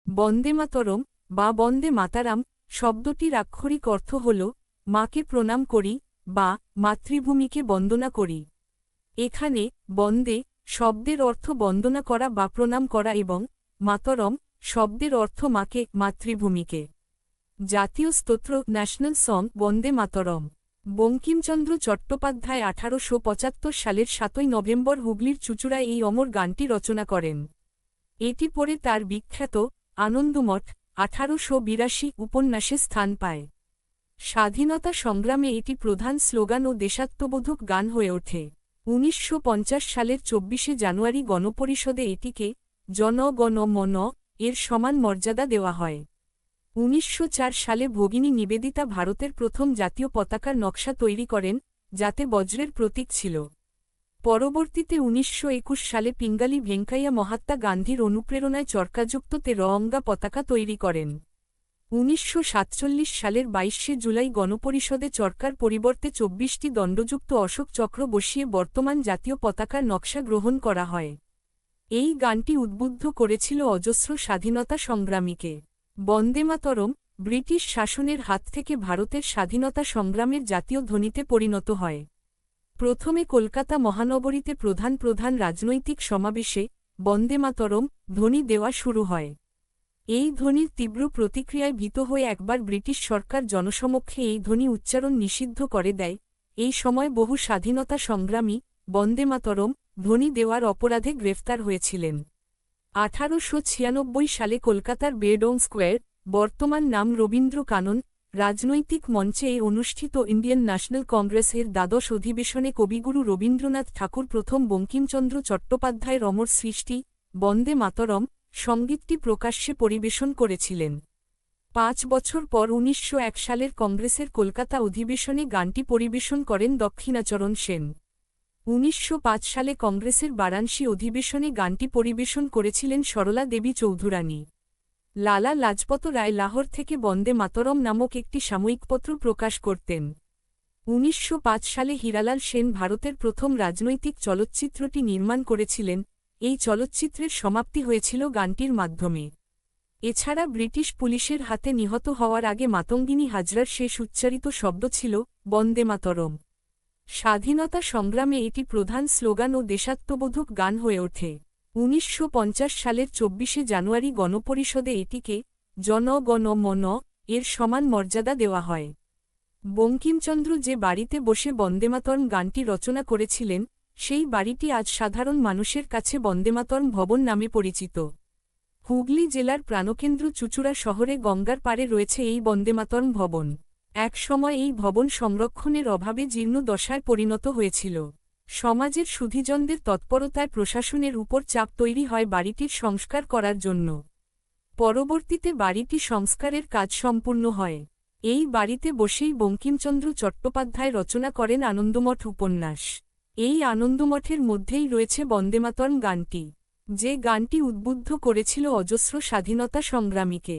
বন্দে মাতরম বা বন্দে মাতারাম শব্দটির আক্ষরিক অর্থ হল মাকে প্রণাম করি বা মাতৃভূমিকে বন্দনা করি। এখানে বন্দে শব্দের অর্থ বন্দনা করা বা প্রণাম করা এবং মাতরম শব্দের অর্থ মাকে মাতৃভূমিকে। জাতীয় স্তোত্র ন্যাশনাল সং বন্দে মাতরম। বঙ্কিমচন্দ্র চট্টোপাধ্যায় 1875 সালের 7 নভেম্বর হুগলির চুঁচুড়ায় এই অমর গানটি রচনা করেন। এটি পরে তার বিখ্যাত আনন্দমঠ 1882 উপন্যাসে স্থান পায়। স্বাধীনতা সংগ্রামে এটি প্রধান স্লোগান ও দেশাত্মবোধক গান হয়ে ওঠে। 1950 সালের 24শে জানুয়ারি গণপরিষদে এটিকে জন গণ মন এর সমান মর্যাদা দেওয়া হয়। 1904 সালে ভগিনী নিবেদিতা ভারতের প্রথম জাতীয় পতাকার নকশা তৈরি করেন, যাতে বজ্রের প্রতীক ছিল। পরবর্তীতে 1921 সালে পিঙ্গালি ভেঙ্কাইয়া মহাত্মা গান্ধীর অনুপ্রেরণায় চরকাযুক্ত তেরঙ্গা পতাকা তৈরি করেন। 1947 সালের 22শে জুলাই গণপরিষদে চরকার পরিবর্তে 24টি দণ্ডযুক্ত অশোক চক্র বসিয়ে বর্তমান জাতীয় পতাকার নকশা গ্রহণ করা হয়। এই গানটি উদ্বুদ্ধ করেছিল অজস্র স্বাধীনতা সংগ্রামীকে। বন্দে মাতরম ব্রিটিশ শাসনের হাত থেকে ভারতের স্বাধীনতা সংগ্রামের জাতীয় ধ্বনিতে পরিণত হয়। প্রথমে কলকাতা মহানগরীতে প্রধান প্রধান রাজনৈতিক সমাবেশে বন্দে মাতরম ধ্বনি দেওয়া শুরু হয়। এই ধ্বনির তীব্র প্রতিক্রিয়ায় ভীত হয়ে একবার ব্রিটিশ সরকার জনসমক্ষে এই ধ্বনি উচ্চারণ নিষিদ্ধ করে দেয়। এই সময় বহু স্বাধীনতা সংগ্রামী বন্দে মাতরম ধ্বনি দেওয়ার অপরাধে গ্রেফতার হয়েছিলেন। 1896 সালে কলকাতার বেডং স্কোয়ার, বর্তমান নাম রবীন্দ্র কানন রাজনৈতিক মঞ্চে অনুষ্ঠিত ইন্ডিয়ান ন্যাশনাল কংগ্রেসের দ্বাদশ অধিবেশনে কবিগুরু রবীন্দ্রনাথ ঠাকুর প্রথম বঙ্কিমচন্দ্র চট্টোপাধ্যায়ের অমর সৃষ্টি বন্দে মাতরম সঙ্গীতটি প্রকাশ্যে পরিবেশন করেছিলেন। 5 বছর পর 1901 সালের কংগ্রেসের কলকাতা অধিবেশনে গানটি পরিবেশন করেন দক্ষিণাচরণ সেন। 1905 সালে কংগ্রেসের বারাণসী অধিবেশনে গানটি পরিবেশন করেছিলেন সরলা দেবী চৌধুরানী। লালা লাজপত রায় লাহোর থেকে বন্দে মাতরম নামক একটি সাময়িকপত্র প্রকাশ করতেন। 1905 সালে হীরালাল সেন ভারতের প্রথম রাজনৈতিক চলচ্চিত্রটি নির্মাণ করেছিলেন। এই চলচ্চিত্রের সমাপ্তি হয়েছিল গানটির মাধ্যমে। এছাড়া ব্রিটিশ পুলিশের হাতে নিহত হওয়ার আগে মাতঙ্গিনী হাজরার শেষ উচ্চারিত শব্দ ছিল বন্দে মাতরম। স্বাধীনতা সংগ্রামে এটি প্রধান স্লোগান ও দেশাত্মবোধক গান হয়ে ওঠে। 1950 সালের 24শে জানুয়ারি গণপরিষদে এটিকে জন গণ মন এর সমান মর্যাদা দেওয়া হয়। বঙ্কিমচন্দ্র যে বাড়িতে বসে বন্দেমাতরম গানটি রচনা করেছিলেন, সেই বাড়িটি আজ সাধারণ মানুষের কাছে বন্দেমাতরম ভবন নামে পরিচিত। হুগলি জেলার প্রাণকেন্দ্র চুঁচুড়া শহরে গঙ্গার পাড়ে রয়েছে এই বন্দেমাতরম ভবন। এক সময় এই ভবন সংরক্ষণের অভাবে জীর্ণ দশায় পরিণত হয়েছিল। সমাজের সুধীজনদের তৎপরতায় প্রশাসনের উপর চাপ তৈরি হয় বাড়িটির সংস্কার করার জন্য। পরবর্তীতে বাড়িটি সংস্কারের কাজ সম্পূর্ণ হয়। এই বাড়িতে বসেই বঙ্কিমচন্দ্র চট্টোপাধ্যায় রচনা করেন আনন্দমঠ উপন্যাস। এই আনন্দমঠের মধ্যেই রয়েছে বন্দেমাতরম গানটি, যে গানটি উদ্বুদ্ধ করেছিল অজস্র স্বাধীনতা সংগ্রামীকে।